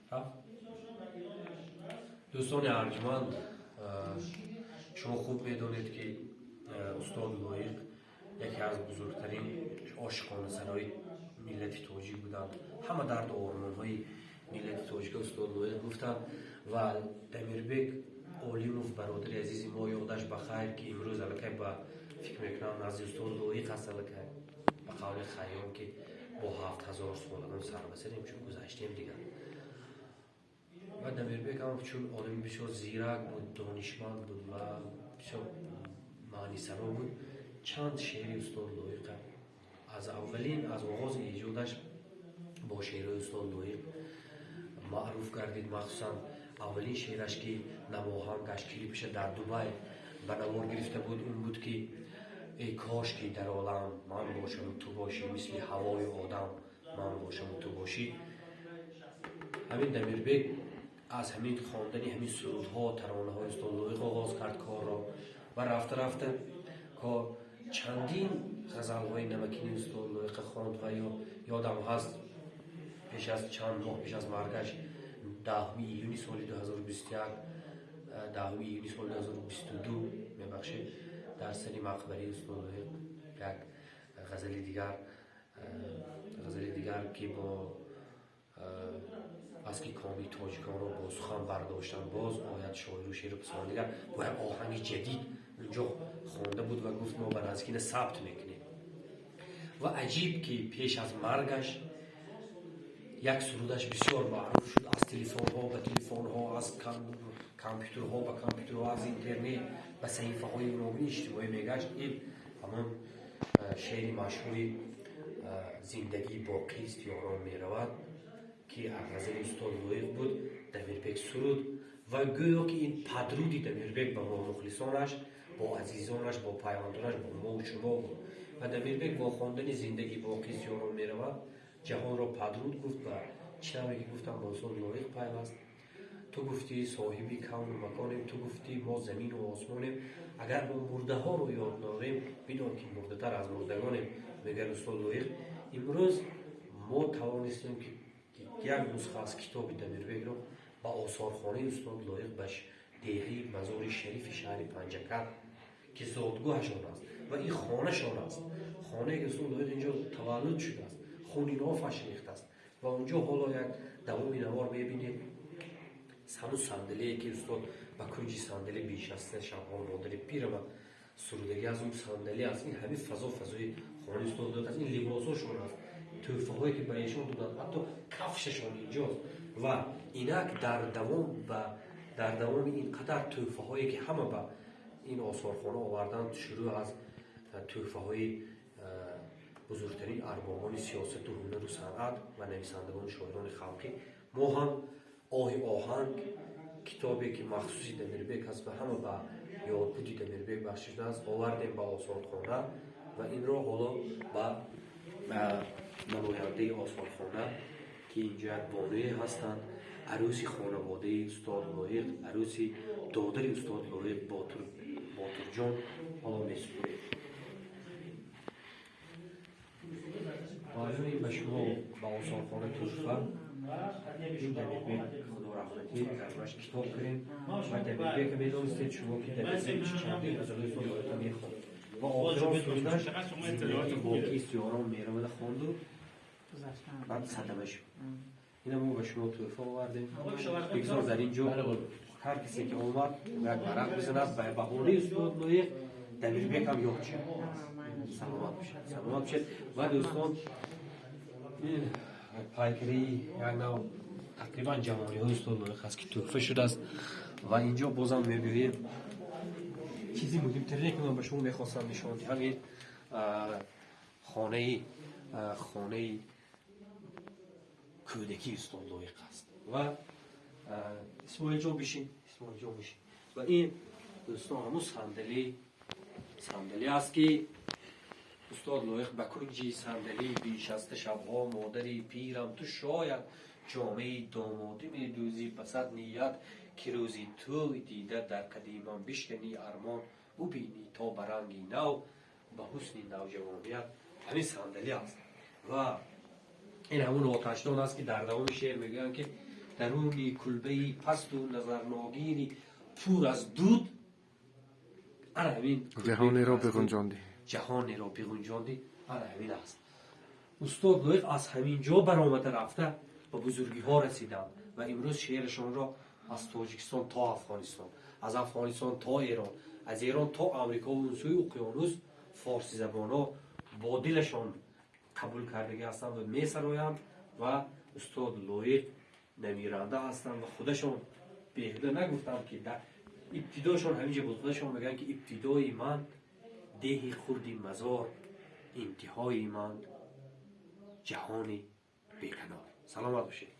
خب دوستان ارجمند، شما خوب میدونید که استاد لایق یکی از بزرگترین عاشقان سرای ملت تاجیک بودند. همه درد و آرمان‌های ملت تاجیک استاد لایق گفتند و دمیربک اولیونوف برادر عزیز ما یادش بخیر که امروز الکی با فکر میکنم نزد استاد لایق هست، الکی به قول خیام که با 7000 سالگان سر بسریم چون گذشتیم دیگر. و دمیربک هم چون آدمی بسیار زیرک بود، دانشمند بود و بسیار معنی سرا بود. چند شعری استاد لایق از اولین از آغاز ایجادش با شعرهای استاد لایق معروف گردید. مخصوصا اولین شعرش که نماهنگش کلیپش در دبی به نوار گرفته بود اون بود که ای کاش که در عالم من باشم تو باشی، مثل هوای آدم من باشم تو باشی. همین دمیربک از همین خواندن همین سرودها ترانه های استاد لایق آغاز کرد کار را و رفته رفته کار چندین غزل های نمکینی استاد لایق خواند و یادم هست پیش از چند ماه پیش از مرگش 10 ایونی سال 2021 10 ایونی سال 2022 میبخشید در سری مقبره استاد لایق یک غزل دیگر که با از که کامی تاجیکان رو با سخن برداشتن باز آید شاعر و شعر پسان دیگر با یک آهنگ جدید اونجا خوانده بود و گفت ما به نزدیکین ثبت میکنیم. و عجیب که پیش از مرگش یک سرودش بسیار معروف شد، از تلفن ها به تلفن ها، از کامپیوتر ها به کامپیوتر ها، از اینترنت به صحیفه های عمومی اجتماعی میگشت. این همان شعر مشهوری زندگی باقی است یاران میرود که غزل استاد لایق بود دمیربک سرود و گویا که این پدرودی دمیربک با مخلصانش، با عزیزانش، با پیوندانش، با ما و شما بود و دمیربک با خواندن زندگی باقی است یاران میرود جهان را پدرود گفت و چنوی که گفتم با استاد لایق پیوست. تو گفتی صاحبی کون و مکانیم، تو گفتی ما زمین و آسمانیم، اگر ما مرده ها رو یاد ناریم بدون که مرده تر از مردگانیم. میگه استاد لایق امروز ما توانستیم که یک نسخه از کتاب دمیربک رو با آثارخانه استاد لایق بهش دهی مزار شریف شهر پنجکر که زادگاهشان است و این خانه شان است، خانه که استاد لایق اینجا تولد شده است، خونی نافش ریخته است و اونجا حالا یک دوام نوار میبینید هنوز صندلی که استاد با کنجی صندلی بیشسته شبها مادر پیر و سرودگی از اون صندلی است. این همین فضای خانه استاد لایق است، این لباساشون است، توفه هایی که برایشان دادن، حتی کفششان اینجاست و اینک در دوام اینقدر توفه هایی که همه با این آثارخانه آوردن، شروع از توفه های بزرگترین اربابان سیاست و هنر و صنعت و نویسندگان شاعران خلقی. ما هم آهنگ کتابی که مخصوصی دمیربک هست و همه با یادبودی دمیربک بخشیده است آوردیم با آثارخانه و این را حالا با نماینده آثارخانه که اینجا یک بانوی هستند، عروسی خانواده استاد لایق، عروسی دادر استاد لایق باتر جان، حالا میسپریم. معلومه به شما با آثارخانه توفه این دمیربک خدا رحمتی دربارش کتاب کنیم و دمیربک میدونستید شما که دمیربک چندین غزل استاد لایق میخوند و آخران سرودش زندگی باقی است یاران میرود خواند و بعد صدمه شد. این ما به شما توفه آوردیم. بگذار در اینجا هر کسی که اومد یک برق بزند به بهانه استاد لایق دمیربک هم یاد شد. سلامت بشید و دوستان این پایکری یک نوع تقریبا جوانی های استاد لایق هست که توفه شده است و اینجا بازم میبینیم چیزی مهمتری که من به شما میخواستم نشان دهم همین خانه کودکی استاد لایق است و اسماعیل جان بشین و این دوستان همون صندلی است که استاد لایق به کنجی صندلی بیشسته شبها مادری پیرم تو شاید جامعه دامادی میدوزی پسد نیت که روزی تو دیده در قدیمم بشکنی ارمان ببینی تا برنگی نو به حسن نوجوانیت. همین صندلی است و این همون آتشدان است که در دوام شعر میگویند که درونی کلبه پست و نظرناگیری پر از دود. انا همین جهانی را بگنجاندی. جهانی را بگنجاندی. انا همین است. استاد لویق از همین جا برآمده رفته به بزرگی ها رسیدند و امروز شعرشان را از تاجیکستان تا افغانستان، از افغانستان تا ایران، از ایران تا امریکا و اون سوی اقیانوس فارسی زبان ها با دلشان قبول کرده هستند و می سرایند و استاد لویق نمیرنده هستند و خودشان بیهوده نگفتند که در ابتداشان همینجا بود. خودشان میگن که ابتدای من ده خردی مزار، انتهای من جهانی بیکنار. سلامت باشید.